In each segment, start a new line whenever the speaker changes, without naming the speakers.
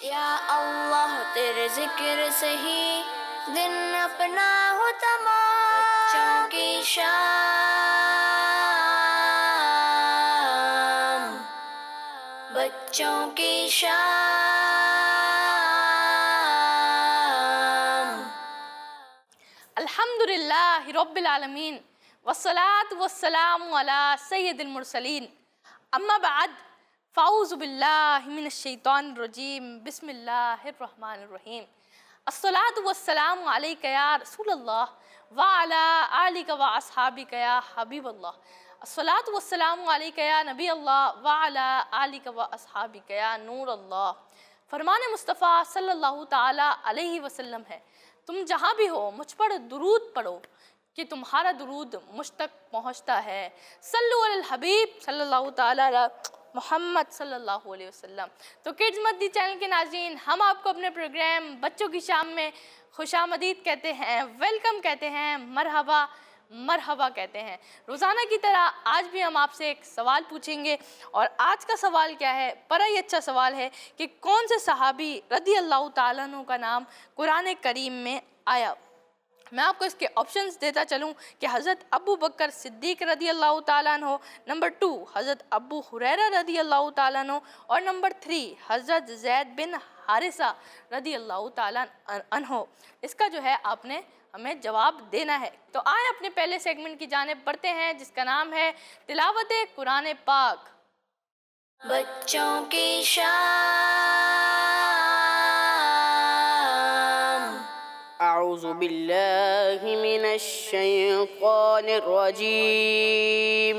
یا اللہ تیرے ذکر سے ہی دن اپنا ہو تمام، بچوں کی شام، بچوں کی شام۔
الحمد للہ رب العالمین والصلاة والسلام علی سید المرسلین، اما بعد فاعوذ باللہ من الشیطان الرجیم، بسم اللہ الرحمن الرحیم۔ الصلاة والسلام علیک یا رسول اللہ وعلی آلک واصحابک یا حبیب اللہ۔ الصلاة والسلام علیک یا نبی اللہ وعلی آلک واصحابک یا نور اللہ۔ فرمان مصطفیٰ صلی اللہ تعالیٰ علیہ وسلم ہے، تم جہاں بھی ہو مجھ پر درود پڑھو کہ تمہارا درود مجھ تک پہنچتا ہے۔ صلو علی الحبیب صلی اللہ تعالیٰ علی محمد صلی اللہ علیہ وسلم۔ تو کڈز مدنی چینل کے ناظرین، ہم آپ کو اپنے پروگرام بچوں کی شام میں خوش آمدید کہتے ہیں، ویلکم کہتے ہیں، مرحبا مرحبا کہتے ہیں۔ روزانہ کی طرح آج بھی ہم آپ سے ایک سوال پوچھیں گے، اور آج کا سوال کیا ہے؟ بڑا ہی اچھا سوال ہے کہ کون سے صحابی رضی اللہ تعالیٰ عنہ کا نام قرآن کریم میں آیا؟ میں آپ کو اس کے آپشنز دیتا چلوں کہ حضرت ابو بکر صدیق رضی اللہ تعالیٰ عنہ، نمبر 2 حضرت ابو ہریرہ رضی اللہ تعالیٰ عنہ، اور نمبر 3 حضرت زید بن حارثہ رضی اللہ تعالیٰ عنہ۔ اس کا جو ہے آپ نے ہمیں جواب دینا ہے۔ تو آئیں اپنے پہلے سیگمنٹ کی جانب بڑھتے ہیں، جس کا نام ہے تلاوت قرآن پاک۔
بچوں کی شام۔
اعوذ باللہ من الشیطان الرجیم،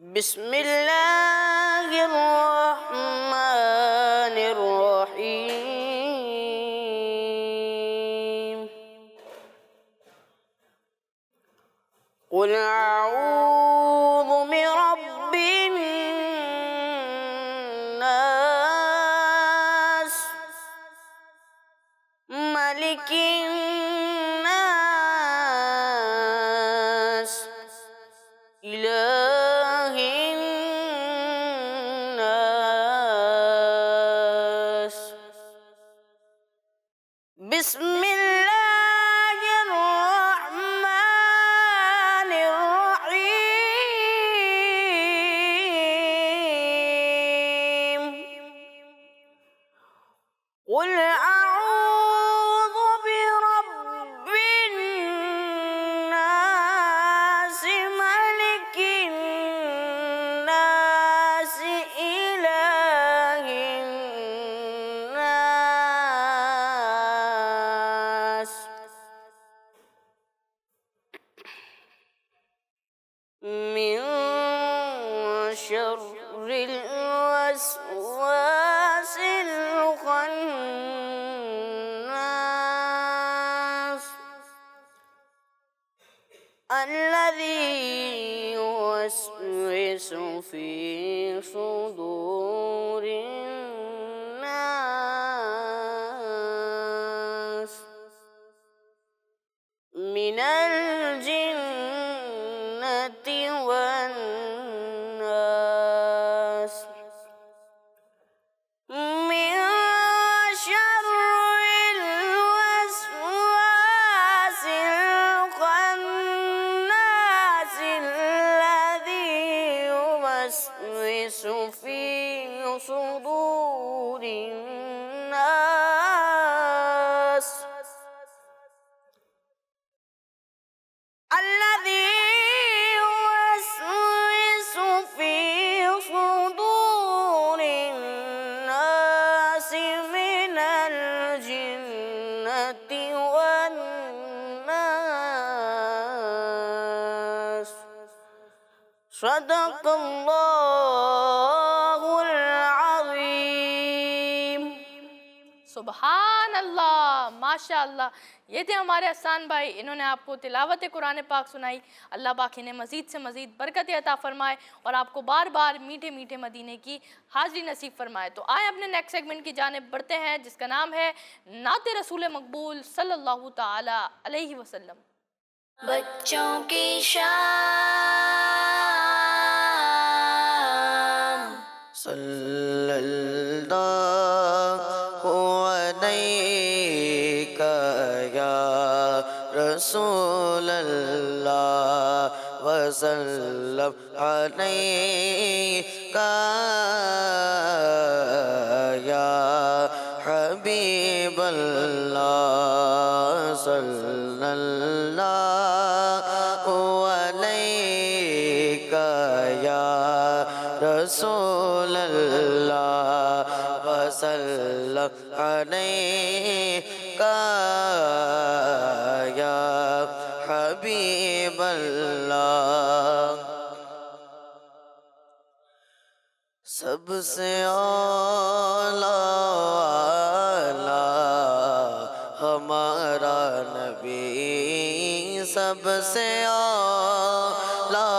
بسم اللہ الرحمن الرحیم۔ قل اعوذ برب الناس، ملک الناس، الہ الناس، بسم اللہ الرحمن الرحیم۔ قل اعوذ برب الناس، ملک الناس، الہ الناس، من شر الوسواس الخناس، الذي يوسوس في صدور الناس من الجنة والناس، من شر الوسواس الخناس، الذي يوسوس في صدور الناس، الذي يوسوس في صدور الناس من الجنة والناس۔ صدق اللہ العظیم۔
سبحان اللہ، ماشاء اللہ۔ یہ تھے ہمارے احسان بھائی، انہوں نے آپ کو تلاوت قرآن پاک سنائی۔ اللہ پاک انہیں مزید سے مزید برکت عطا فرمائے اور آپ کو بار بار میٹھے میٹھے مدینے کی حاضری نصیب فرمائے۔ تو آئیں اپنے نیکسٹ سیگمنٹ کی جانب بڑھتے ہیں، جس کا نام ہے نعت رسول مقبول صلی اللہ تعالیٰ علیہ وسلم۔
بچوں کی شام،
صلی اللہ علیک یا رسول اللہ وسلم علیک یا حبیب اللہ صلی اللہ علیک یا رسول اللہ وسلم علیک یا حبیب اللہ سب سے اعلیٰ ہمارا نبی سب سے اعلیٰ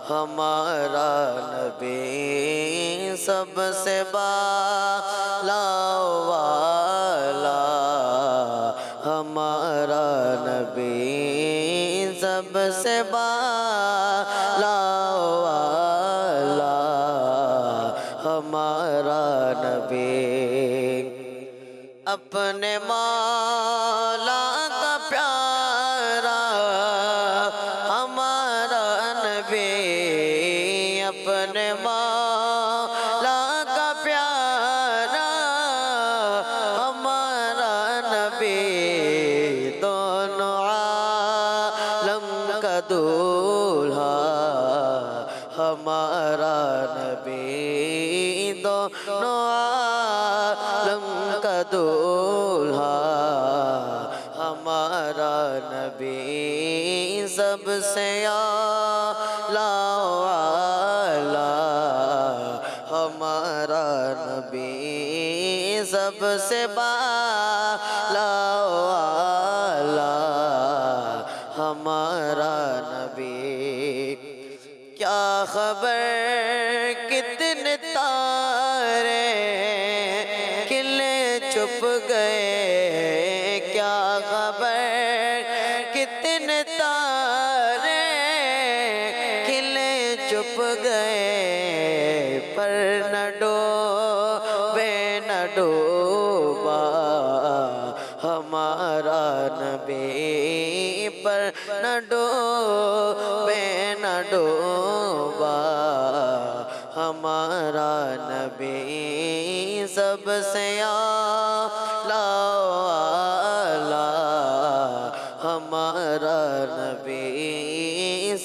ہمارا نبی سب سے بالا والا ہمارا نبی سب سے بالا والا ہمارا نبی اپنے مولا کا پیارا ہمارا نبی اپنے مولا کا پیارا ہمارا نبی دونوں عالم کا دولہا ہمارا نبی دونوں عالم کا دولہا ہمارا نبی سب سے اعلیٰ ہمارا نبی سب سے بالا والا ہمارا نبی کیا خبر کتنے تارے کھلے چھپ گئے کیا خبر کتنے تارے کھلے چھپ گئے پر نہ ڈوبے نہ ڈوبا ہمارا نبی پر نہ ڈوبے نہ ڈوبا ہمارا نبی سب سے اعلیٰ ہمارا نبی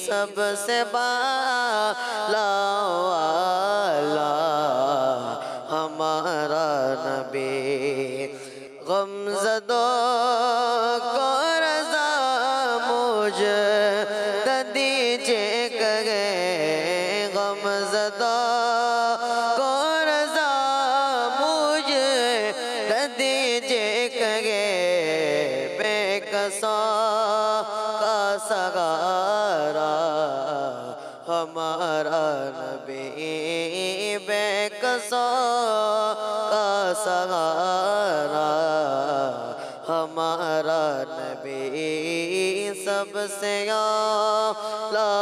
سب سے بالا والا ہمارا نبی غمزدوں کو رضا مجھے دیجیے کرے غمزدوں کو رضا مجھے دیجیے کرے بے کسوں کا سہارا ہمارا نبی بے کسوں کا سہارا ہمارا نبی سب سے اعلیٰ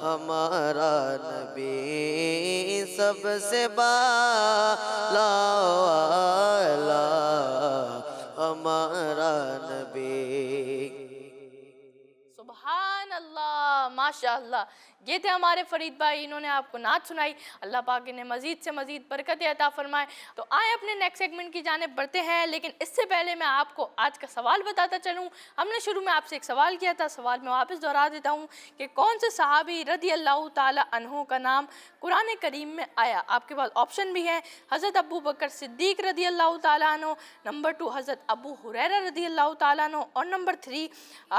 ہمارا نبی سب سے بالا والا ہمارا نبی
سبحان اللہ ماشاء اللہ. یہ تھے ہمارے فرید بھائی، انہوں نے آپ کو نعت سنائی. اللہ پاک انہیں مزید سے مزید برکت عطا فرمائے. تو آئیں اپنے نیکسٹ سیگمنٹ کی جانب بڑھتے ہیں، لیکن اس سے پہلے میں آپ کو آج کا سوال بتاتا چلوں. ہم نے شروع میں آپ سے ایک سوال کیا تھا، سوال میں واپس دہرا دیتا ہوں کہ کون سے صحابی رضی اللہ تعالی عنہ کا نام قرآن کریم میں آیا. آپ کے پاس آپشن بھی ہیں: حضرت ابو بکر صدیق رضی اللہ تعالیٰ عنہ، نمبر 2 حضرت ابو ہریرہ رضی اللہ تعالیٰ عنہ، اور نمبر 3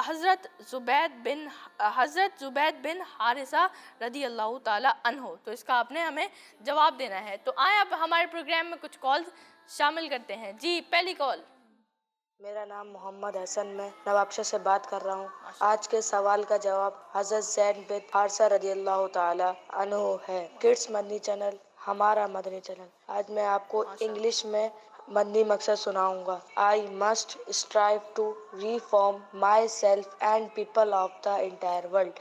حضرت زبید بن حارثہ رضی اللہ تعالیٰ عنہ. تو اس کا آپ نے ہمیں جواب دینا ہے. تو آئیں اب ہمارے پروگرام میں کچھ کالز شامل کرتے ہیں. جی پہلی کال.
میرا نام محمد حسن، میں نوابشاہ سے بات کر رہا ہوں. آج کے سوال کا جواب حضرت زید بن حارثہ رضی اللہ تعالی عنہ ہے. کڈس مدنی چینل ہمارا مدنی چینل. آج میں آپ کو انگلش میں مدنی مقصد سناؤں گا. I must strive to reform myself and people of the entire world.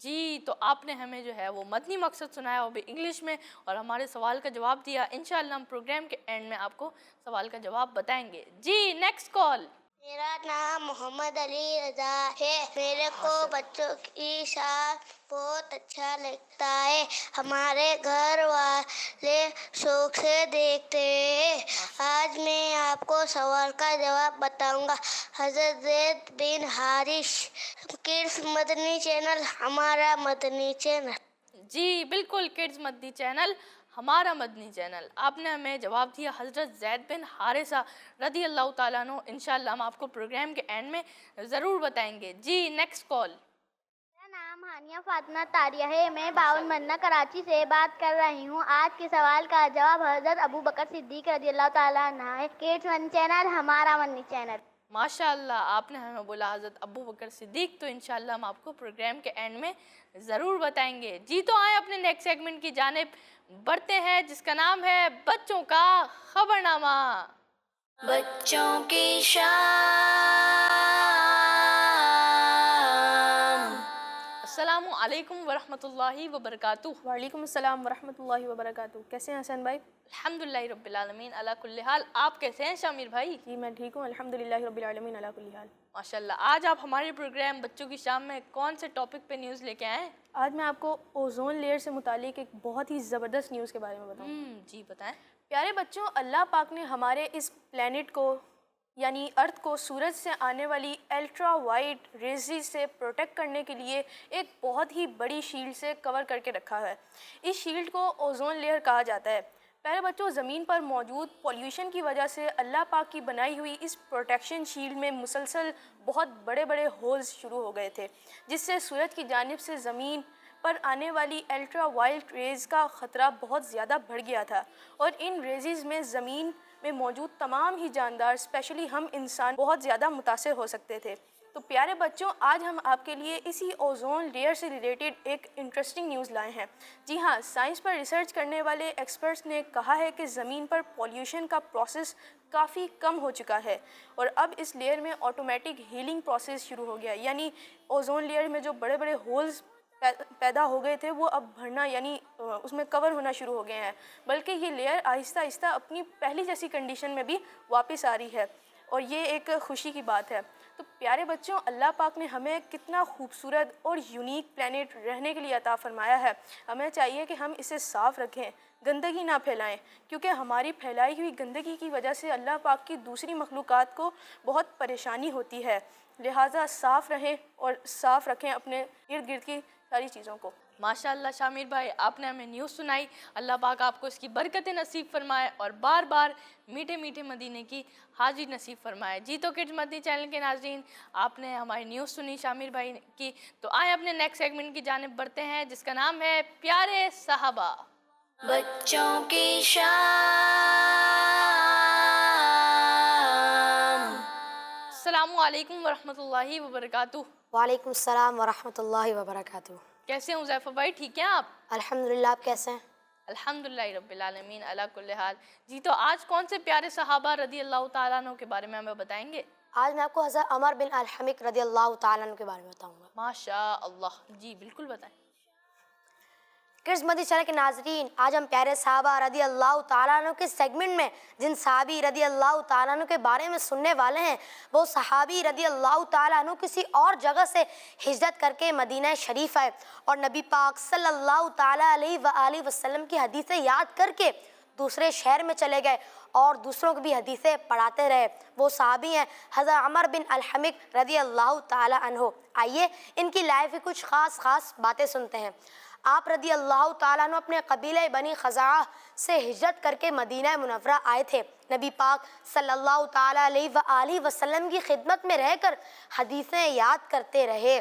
جی تو آپ نے ہمیں جو ہے وہ مدنی مقصد سنایا وہ بھی انگلش میں اور ہمارے سوال کا جواب دیا. انشاءاللہ ہم پروگرام کے اینڈ میں آپ کو سوال کا جواب بتائیں گے. جی نیکسٹ کال.
میرا نام محمد علی رضا ہے. میرے کو بچوں کی شان بہت اچھا لگتا ہے. ہمارے گھر والے شوق سے دیکھتے ہیں. آج میں آپ کو سوال کا جواب بتاؤں گا. حضرت زید بن حارث کڈس مدنی چینل ہمارا مدنی چینل.
جی بالکل کڈز مدنی چینل ہمارا مدنی چینل. آپ نے ہمیں جواب دیا حضرت زید بن حارثہ رضی اللہ تعالیٰ عنہ. انشاءاللہ ہم آپ کو پروگرام کے اینڈ میں ضرور بتائیں گے. جی نیکسٹ کال.
میرا نام ہانیہ فاطمہ طاریہ ہے. میں باون منا کراچی سے بات کر رہی ہوں. آج کے سوال کا جواب حضرت ابو بکر صدیق رضی اللہ تعالیٰ عنہ ہے. کڈس مدنی چینل ہمارا مدنی چینل.
ماشاء اللہ آپ نے ہمیں بولا حضرت ابو بکر صدیق. تو انشاءاللہ ہم آپ کو پروگرام کے اینڈ میں ضرور بتائیں گے. جی تو آئیں اپنے نیکسٹ سیگمنٹ کی جانب بڑھتے ہیں جس کا نام ہے بچوں کا خبرنامہ.
بچوں کی شان.
السلام علیکم ورحمۃ اللہ وبرکاتہ.
وعلیکم السلام ورحمۃ اللہ وبرکاتہ. کیسے ہیں حسن بھائی؟
الحمدللہ رب العالمین علی کل حال. آپ کیسے ہیں شامر بھائی؟
جی میں ٹھیک ہوں الحمدللہ رب العالمین علی کل حال.
ماشاءاللہ. آج آپ ہمارے پروگرام بچوں کی شام میں کون سے ٹاپک پہ نیوز لے کے آئے ہیں؟
آج میں آپ کو اوزون لیئر سے متعلق ایک بہت ہی زبردست نیوز کے بارے میں بتاؤں.
جی بتائیں.
پیارے بچوں، اللہ پاک نے ہمارے اس پلینٹ کو یعنی ارتھ کو سورج سے آنے والی الٹرا وائٹ ریزز سے پروٹیکٹ کرنے کے لیے ایک بہت ہی بڑی شیلڈ سے کور کر کے رکھا ہے. اس شیلڈ کو اوزون لیئر کہا جاتا ہے. پیارے بچوں، زمین پر موجود پولیوشن کی وجہ سے اللہ پاک کی بنائی ہوئی اس پروٹیکشن شیلڈ میں مسلسل بہت بڑے بڑے ہولز شروع ہو گئے تھے، جس سے سورج کی جانب سے زمین پر آنے والی الٹرا وائلٹ ریز کا خطرہ بہت زیادہ بڑھ گیا تھا، اور ان ریزز میں زمین میں موجود تمام ہی جاندار اسپیشلی ہم انسان بہت زیادہ متاثر ہو سکتے تھے. تو پیارے بچوں، آج ہم آپ کے لیے اسی اوزون لیئر سے ریلیٹڈ ایک انٹرسٹنگ نیوز لائے ہیں. جی ہاں، سائنس پر ریسرچ کرنے والے ایکسپرٹس نے کہا ہے کہ زمین پر پولیوشن کا پروسیس کافی کم ہو چکا ہے، اور اب اس لیئر میں آٹومیٹک ہیلنگ پروسیس شروع ہو گیا. یعنی اوزون لیئر میں جو بڑے بڑے ہولز پیدا ہو گئے تھے وہ اب بھرنا یعنی اس میں کور ہونا شروع ہو گئے ہیں، بلکہ یہ لیئر آہستہ آہستہ اپنی پہلی جیسی کنڈیشن میں بھی واپس آ رہی ہے، اور یہ ایک خوشی کی بات ہے. تو پیارے بچوں، اللہ پاک نے ہمیں کتنا خوبصورت اور یونیک پلینٹ رہنے کے لیے عطا فرمایا ہے. ہمیں چاہیے کہ ہم اسے صاف رکھیں، گندگی نہ پھیلائیں، کیونکہ ہماری پھیلائی ہوئی گندگی کی وجہ سے اللہ پاک کی دوسری مخلوقات کو بہت پریشانی ہوتی ہے. لہٰذا صاف رہیں اور صاف رکھیں اپنے ارد گرد کی ساری چیزوں کو.
ماشاءاللہ شامر بھائی، آپ نے ہمیں نیوز سنائی. اللہ پاک آپ کو اس کی برکت نصیب فرمائے اور بار بار میٹھے میٹھے مدینے کی حاضری نصیب فرمائے. جی تو کڈز مدنی چینل کے ناظرین، آپ نے ہماری نیوز سنی شامر بھائی کی. تو آئیں اپنے نیکسٹ سیگمنٹ کی جانب بڑھتے ہیں جس کا نام ہے پیارے صحابہ.
بچوں کی شان.
السلام علیکم ورحمۃ اللہ وبرکاتہ.
وعلیکم السلام ورحمۃ اللہ وبرکاتہ.
کیسے ہیں حذیفہ بھائی؟ ٹھیک ہیں آپ؟
الحمدللہ. آپ کیسے ہیں؟
الحمدللہ رب العالمین علی کل حال. جی تو آج کون سے پیارے صحابہ رضی اللہ تعالیٰ عنہ کے بارے میں ہمیں بتائیں گے؟
آج میں آپ کو حضرت عمر بن الحمق رضی اللہ تعالیٰ عنہ کے بارے میں بتاؤں گا.
ماشاء اللہ. جی بالکل بتائیں.
کڈز مدنی چینل کے ناظرین، آج ہم پیارے صحابہ رضی اللہ تعالیٰ عنہ کے سیگمنٹ میں جن صحابی رضی اللہ تعالیٰ عنہ کے بارے میں سننے والے ہیں، وہ صحابی رضی اللہ تعالیٰ عنہ کسی اور جگہ سے ہجرت کر کے مدینہ شریف آئے اور نبی پاک صلی اللہ تعالیٰ علیہ وآلہ وسلم کی حدیثیں یاد کر کے دوسرے شہر میں چلے گئے اور دوسروں کو بھی حدیثیں پڑھاتے رہے. وہ صحابی ہیں حضرت عمر بن الحمق رضی اللہ تعالیٰ عنہ. آئیے ان کی لائف کی کچھ خاص باتیں سنتے ہیں. آپ رضی اللہ تعالیٰ عنہ اپنے قبیلہ بنی خزاعہ سے ہجرت کر کے مدینہ منورہ آئے تھے. نبی پاک صلی اللہ تعالیٰ علیہ وآلہ وسلم کی خدمت میں رہ کر حدیثیں یاد کرتے رہے.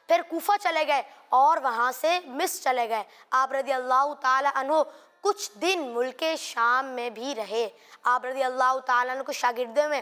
پھر کوفہ چلے گئے اور وہاں سے مصر چلے گئے. آپ رضی اللہ تعالیٰ عنہ کچھ دن ملک شام میں بھی رہے. آپ رضی اللہ تعالیٰ عنہ کو شاگردوں میں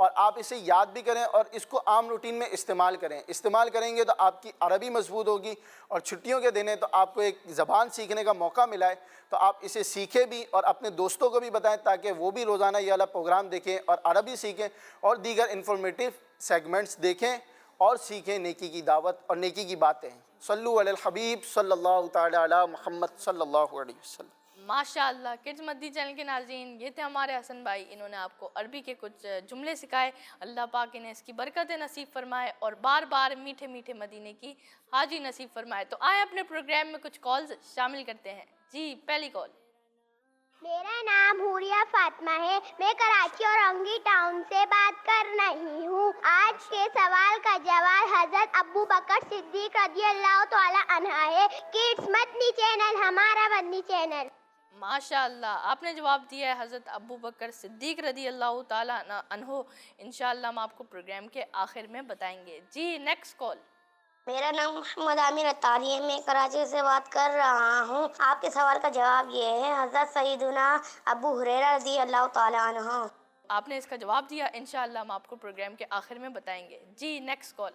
اور آپ اسے یاد بھی کریں اور اس کو عام روٹین میں استعمال کریں. استعمال کریں گے تو آپ کی عربی مضبوط ہوگی, اور چھٹیوں کے دن ہے تو آپ کو ایک زبان سیکھنے کا موقع ملا ہے تو آپ اسے سیکھیں بھی اور اپنے دوستوں کو بھی بتائیں تاکہ وہ بھی روزانہ یہ والا پروگرام دیکھیں اور عربی سیکھیں اور دیگر انفارمیٹیو سیگمنٹس دیکھیں اور سیکھیں نیکی کی دعوت اور نیکی کی باتیں. صلو علی الحبیب صلی اللہ تعالی علی محمد صلی اللہ علیہ وسلم.
ماشاء اللہ. کڈز مدنی چینل کے ناظرین, یہ تھے ہمارے حسن بھائی, انہوں نے آپ کو عربی کے کچھ جملے سکھائے. اللہ پاک انہیں اس کی برکتیں نصیب فرمائے اور بار بار میٹھے میٹھے مدینے کی حاجی نصیب فرمائے. تو آئیں اپنے پروگرام میں کچھ کالز شامل کرتے ہیں. جی پہلی کال.
میرا نام حوریہ فاطمہ ہے, میں کراچی اور اونگی ٹاؤن سے بات کر رہی ہوں. آج کے سوال کا جواب حضرت ابو بکر صدیق رضی اللہ تعالی عنہ ہے. کڈس مدنی چینل ہمارا مدنی چینل.
ماشاء اللہ, آپ نے جواب دیا ہے حضرت ابو بکر صدیق رضی اللہ تعالیٰ عنہ. انشاءاللہ ہم آپ کو پروگرام کے آخر میں بتائیں گے. جی نیکسٹ کال.
میرا نام محمد عامر اتاری ہے, میں کراچی سے بات کر رہا ہوں. آپ کے سوال کا جواب یہ ہے حضرت سیدنا ابو ہریرہ رضی اللہ تعالیٰ عنہ.
آپ نے اس کا جواب دیا, انشاءاللہ ہم آپ کو پروگرام کے آخر میں بتائیں گے. جی نیکسٹ کال.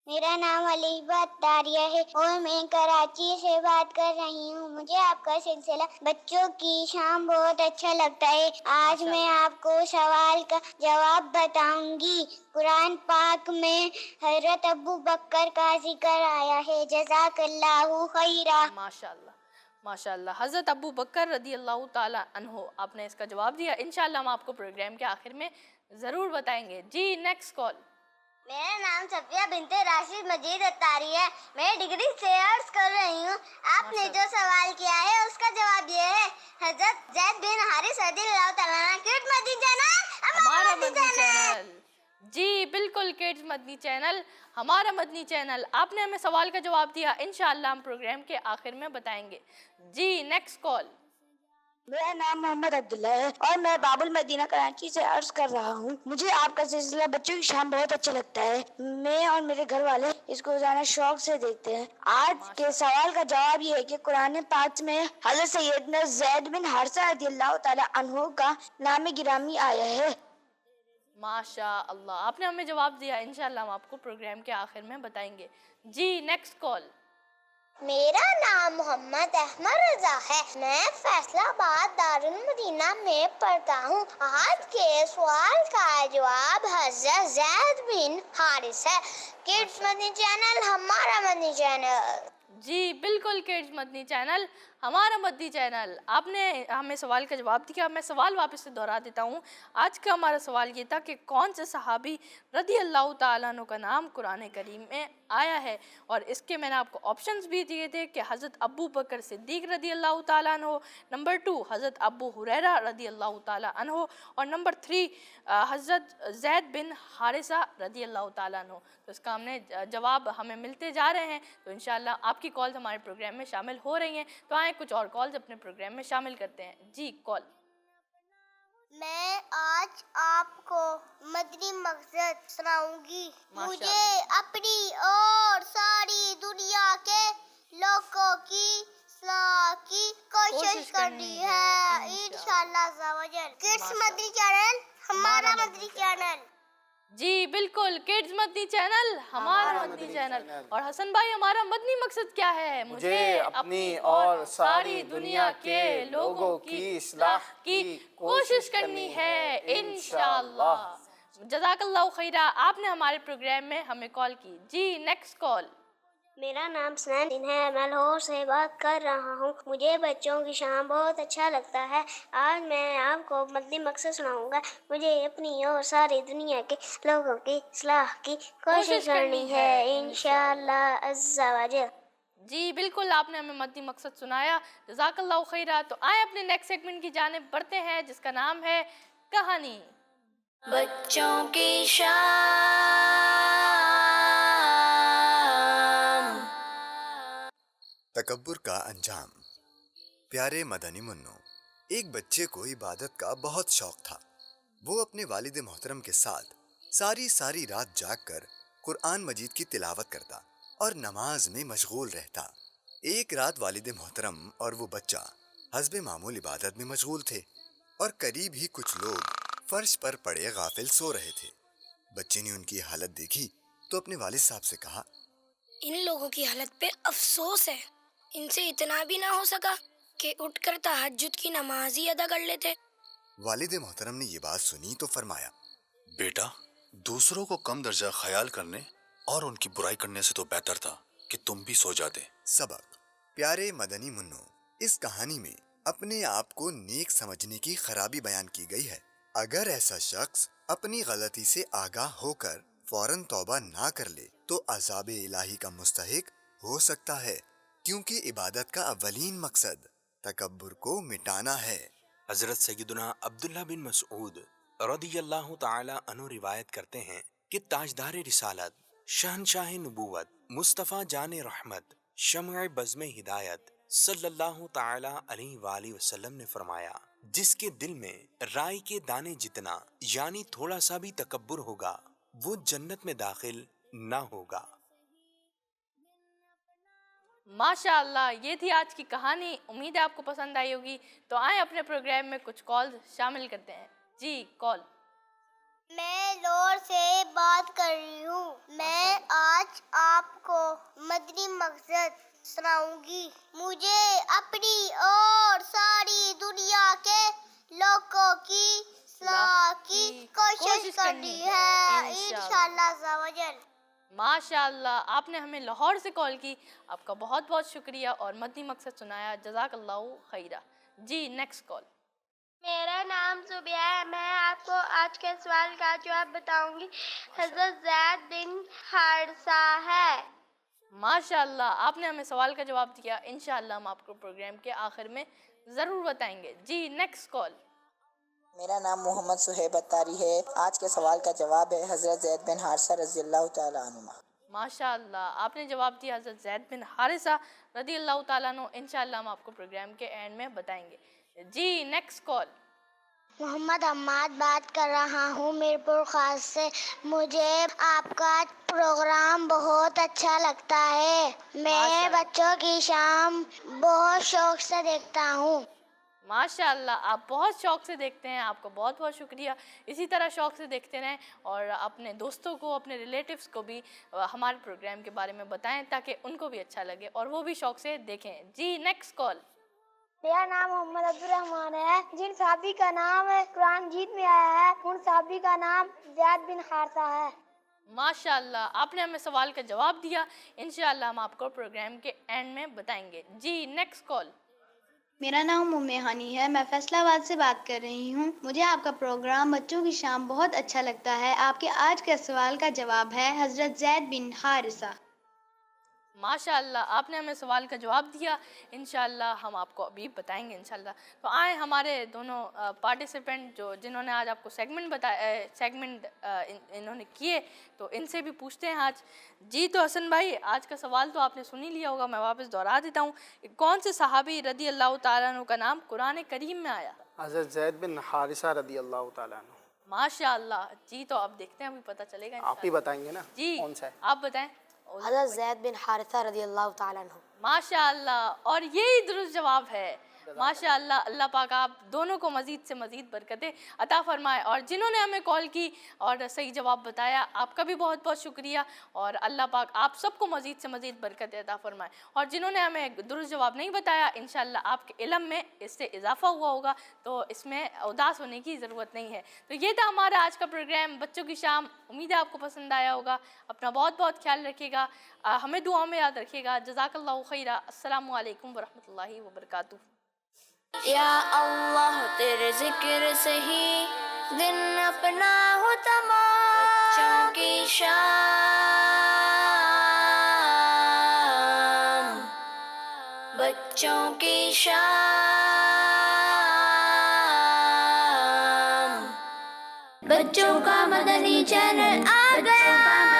میرا نام علیبہ اتاریہ ہے اور میں کراچی سے بات کر رہی ہوں. مجھے آپ کا سلسلہ بچوں کی شام بہت اچھا لگتا ہے. آج میں آپ کو سوال کا جواب بتاؤں گی. قرآن پاک میں حضرت ابو بکر کا ذکر آیا ہے. جزاک اللہ خیرہ.
ماشاءاللہ ماشاءاللہ. حضرت ابو بکر رضی اللہ تعالیٰ عنہ, آپ نے اس کا جواب دیا. انشاءاللہ ہم آپ کو پروگرام کے آخر میں ضرور بتائیں گے. جی نیکسٹ کال.
میرا نام صفیہ بنت راشد مجید اتاری ہے, میں ڈگری سے عرض کر رہی ہوں. آپ نے جو سوال کیا ہے اس کا جواب یہ ہے حضرت زید بن حارث رضی اللہ تعالیٰ عنہ. کڈس مدنی چینل
ہمارا مدنی چینل. جی بالکل, کڈز مدنی چینل ہمارا مدنی چینل. آپ نے ہمیں سوال کا جواب دیا, انشاءاللہ ہم پروگرام کے آخر میں بتائیں گے. جی نیکسٹ کال.
میرا نام محمد عبداللہ ہے اور میں باب المدینہ کراچی سے عرض کر رہا ہوں. مجھے آپ کا سلسلہ بچوں کی شام بہت اچھا لگتا ہے. میں اور میرے گھر والے اس کو روزانہ شوق سے دیکھتے ہیں. آج کے سوال کا جواب یہ ہے کہ قرآن پاک میں حضرت سیدنا زید بن حارثہ رضی اللہ تعالی عنہ کا نام گرامی آیا ہے.
ماشاء اللہ, آپ نے ہمیں جواب دیا. انشاءاللہ ہم آپ کو پروگرام کے آخر میں بتائیں گے. جی نیکسٹ کال.
میرا نام محمد احمد رضا ہے, میں فیصلہ آباد دارالمدینہ میں پڑھتا ہوں. آج کے سوال کا جواب حضرت زید بن حارث ہے. کڈس مدنی چینل ہمارا مدنی چینل.
جی بالکل, کڈز مدنی چینل ہمارا مدنی چینل. آپ نے ہمیں سوال کا جواب دیا. میں سوال واپس سے دہرا دیتا ہوں. آج کا ہمارا سوال یہ تھا کہ کون سے صحابی رضی اللہ تعالیٰ عنہ کا نام قرآن کریم میں آیا ہے, اور اس کے میں نے آپ کو آپشنز بھی دیے تھے کہ حضرت ابو بکر صدیق رضی اللہ تعالیٰ عنہ, نمبر 2 حضرت ابو ہریرہ رضی اللہ تعالیٰ عنہ, اور نمبر 3 حضرت زید بن حارثہ رضی اللہ تعالیٰ عنہ. تو اس کا ہم نے جواب ہمیں ملتے جا رہے ہیں. تو انشاءاللہ آپ کی کالز ہمارے پروگرام میں شامل ہو رہی ہیں. تو آئیں کچھ اور کالز اپنے پروگرام میں شامل کرتے ہیں. جی کال.
میں آج آپ کو مدنی مقصد سناؤں گی. مجھے اپنی اور ساری دنیا کے لوگوں کی اصلاح کی کوشش کرنی ہے انشاءاللہ عز و جل. کڈس مدنی چینل ہمارا مدنی چینل.
جی بالکل, کڈز مدنی چینل ہمارا مدنی چینل. اور حسن بھائی, ہمارا مدنی مقصد کیا ہے؟
مجھے اپنی اور ساری دنیا کے لوگوں کی اصلاح کی
کوشش کرنی ہے انشاءاللہ. جزاک اللہ خیرہ. آپ نے ہمارے پروگرام میں ہمیں کال کی. جی نیکسٹ کال.
میرا نام سنین ہے, میں لاہور سے بات کر رہا ہوں. مجھے بچوں کی شام بہت اچھا لگتا ہے. آج میں آپ کو مدنی مقصد سناؤں گا. مجھے اپنی اور ساری دنیا کے لوگوں کی اصلاح کی کوشش کرنی ہے انشاءاللہ عز و جل.
جی بالکل, آپ نے ہمیں مدنی مقصد سنایا. جزاک اللہ خیرہ. تو آئیں اپنے نیکسٹ سیگمنٹ کی جانب بڑھتے ہیں, جس کا نام ہے کہانی.
بچوں کی شام.
تکبر کا انجام. پیارے مدنی منو, ایک بچے کو عبادت کا بہت شوق تھا. وہ اپنے والد محترم کے ساتھ ساری رات جاگ کر قرآن مجید کی تلاوت کرتا اور نماز میں مشغول رہتا. ایک رات والد محترم اور وہ بچہ حسب معمول عبادت میں مشغول تھے, اور قریب ہی کچھ لوگ فرش پر پڑے غافل سو رہے تھے۔ بچے نے ان کی حالت دیکھی تو اپنے والد صاحب سے کہا،
ان لوگوں کی حالت پہ افسوس ہے، ان سے اتنا بھی نہ ہو سکا کہ اٹھ کر تہجد کی نماز ہی ادا کر لیتے۔
والد محترم نے یہ بات سنی تو فرمایا،
بیٹا، دوسروں کو کم درجہ خیال کرنے اور ان کی برائی کرنے سے تو بہتر تھا کہ تم بھی سو جاتے۔
سبق: پیارے مدنی منو، اس کہانی میں اپنے آپ کو نیک سمجھنے کی خرابی بیان کی گئی ہے۔ اگر ایسا شخص اپنی غلطی سے آگاہ ہو کر فوراً توبہ نہ کر لے تو عذاب الہی کا مستحق ہو سکتا ہے، کیونکہ عبادت کا اولین مقصد تکبر کو مٹانا ہے۔
حضرت سیدنا عبداللہ بن مسعود رضی اللہ تعالی عنہ روایت کرتے ہیں کہ تاجدار رسالت، شہنشاہ نبوت، مصطفیٰ جان رحمت، شمع بزم ہدایت صلی اللہ تعالی علیہ وآلہ وسلم نے فرمایا، جس کے دل میں رائی کے دانے جتنا یعنی تھوڑا سا بھی تکبر ہوگا وہ جنت میں داخل نہ ہوگا۔
ماشاء اللہ، یہ تھی آج کی کہانی۔ امید ہے آپ کو پسند آئی ہوگی۔ تو آئیں اپنے پروگرام میں کچھ کال شامل کرتے ہیں۔ جی کال۔
میں لاہور سے بات کر رہی ہوں۔ میں آج آپ کو مدنی مقصد سناؤں گی۔ مجھے اپنی اور ساری دنیا کے لوگوں کی اصلاح کی کوشش کرنی ہے انشاءاللہ عز و جل۔
ماشاء اللہ، آپ نے ہمیں لاہور سے کال کی، آپ کا بہت بہت شکریہ اور مدنی مقصد سنایا، جزاک اللہ خیرہ۔ جی نیکسٹ کال۔
میرا نام زبیہ ہے، میں آپ کو آج کے سوال کا جواب بتاؤں گی۔ حضرت زید بن حارثہ ہے۔
ماشاء اللہ، آپ نے ہمیں سوال کا جواب دیا، انشاءاللہ ہم آپ کو پروگرام کے آخر میں ضرور بتائیں گے۔ جی نیکسٹ کال۔
میرا نام محمد صہیب اتاری ہے۔ آج کے سوال کا جواب ہے حضرت زید بن حارثہ رضی اللہ تعالیٰ عنہ۔
ماشاء اللہ، آپ نے جواب دیا حضرت زید بن حارثہ رضی اللہ تعالیٰ عنہ، انشاءاللہ ہم آپ کو پروگرام کے اینڈ میں بتائیں گے۔ جی نیکسٹ کال۔
محمد حماد بات کر رہا ہوں میرپور خاص سے۔ مجھے آپ کا پروگرام بہت اچھا لگتا ہے۔ میں بچوں کی شام بہت شوق سے دیکھتا ہوں۔
ماشاء اللہ، آپ بہت شوق سے دیکھتے ہیں، آپ کو بہت بہت شکریہ۔ اسی طرح شوق سے دیکھتے رہیں اور اپنے دوستوں کو، اپنے ریلیٹیوز کو بھی ہمارے پروگرام کے بارے میں بتائیں تاکہ ان کو بھی اچھا لگے اور وہ بھی شوق سے دیکھیں۔ جی نیکسٹ کال۔
میرا نام محمد عبدالرحمن ہے۔ جن صحابی کا نام قرآن مجید میں آیا ہے ان صحابی کا نام زید بن حارثہ ہے۔
ماشاء اللہ، آپ نے ہمیں سوال کا جواب دیا، انشاءاللہ ہم آپ کو پروگرام کے اینڈ میں بتائیں گے۔ جی نیکسٹ کال۔
میرا نام ہانی ہے، میں فیصل آباد سے بات کر رہی ہوں۔ مجھے آپ کا پروگرام بچوں کی شام بہت اچھا لگتا ہے۔ آپ کے آج کے سوال کا جواب ہے حضرت زید بن حارثہ۔
ماشاء اللہ، آپ نے ہمیں سوال کا جواب دیا، انشاءاللہ ہم آپ کو ابھی بتائیں گے انشاءاللہ۔ تو آئیں ہمارے دونوں پارٹیسپینٹ جنہوں نے آج آپ کو سیگمنٹ انہوں نے کیے تو ان سے بھی پوچھتے ہیں آج۔ جی تو حسن بھائی، آج کا سوال تو آپ نے سن ہی لیا ہوگا، میں واپس دہرا دیتا ہوں۔ کون سے صحابی رضی اللہ تعالیٰ عنہ کا نام قرآن کریم میں آیا؟
حضرت زید بن حارثہ رضی اللہ تعالیٰ عنہ۔
ماشاء اللہ، جی تو اب دیکھتے ہیں، ابھی پتہ چلے گا۔
آپ ہی بتائیں گے نا
جی
کون سا ہے؟
آپ بتائیں۔
حضرت زید بن حارثہ رضی اللہ تعالیٰ عنہ۔
ماشاء اللہ، اور یہی درست جواب ہے۔ ماشاء اللہ، اللہ پاک آپ دونوں کو مزید سے مزید برکتیں عطا فرمائے، اور جنہوں نے ہمیں کال کی اور صحیح جواب بتایا آپ کا بھی بہت بہت شکریہ، اور اللہ پاک آپ سب کو مزید سے مزید برکتیں عطا فرمائے، اور جنہوں نے ہمیں درست جواب نہیں بتایا انشاءاللہ آپ کے علم میں اس سے اضافہ ہوا ہوگا، تو اس میں اداس ہونے کی ضرورت نہیں ہے۔ تو یہ تھا ہمارا آج کا پروگرام بچوں کی شام، امید ہے آپ کو پسند آیا ہوگا۔ اپنا بہت بہت خیال رکھیے گا، ہمیں دعا میں یاد رکھیے گا۔ جزاک اللہ خیرہ۔ السلام علیکم ورحمۃ اللہ وبرکاتہ۔
یا اللہ تیرے ذکر سے ہی دن اپنا ہو تمام، بچوں کی شام، بچوں کی شام، بچوں کا مدنی چینل آ گیا۔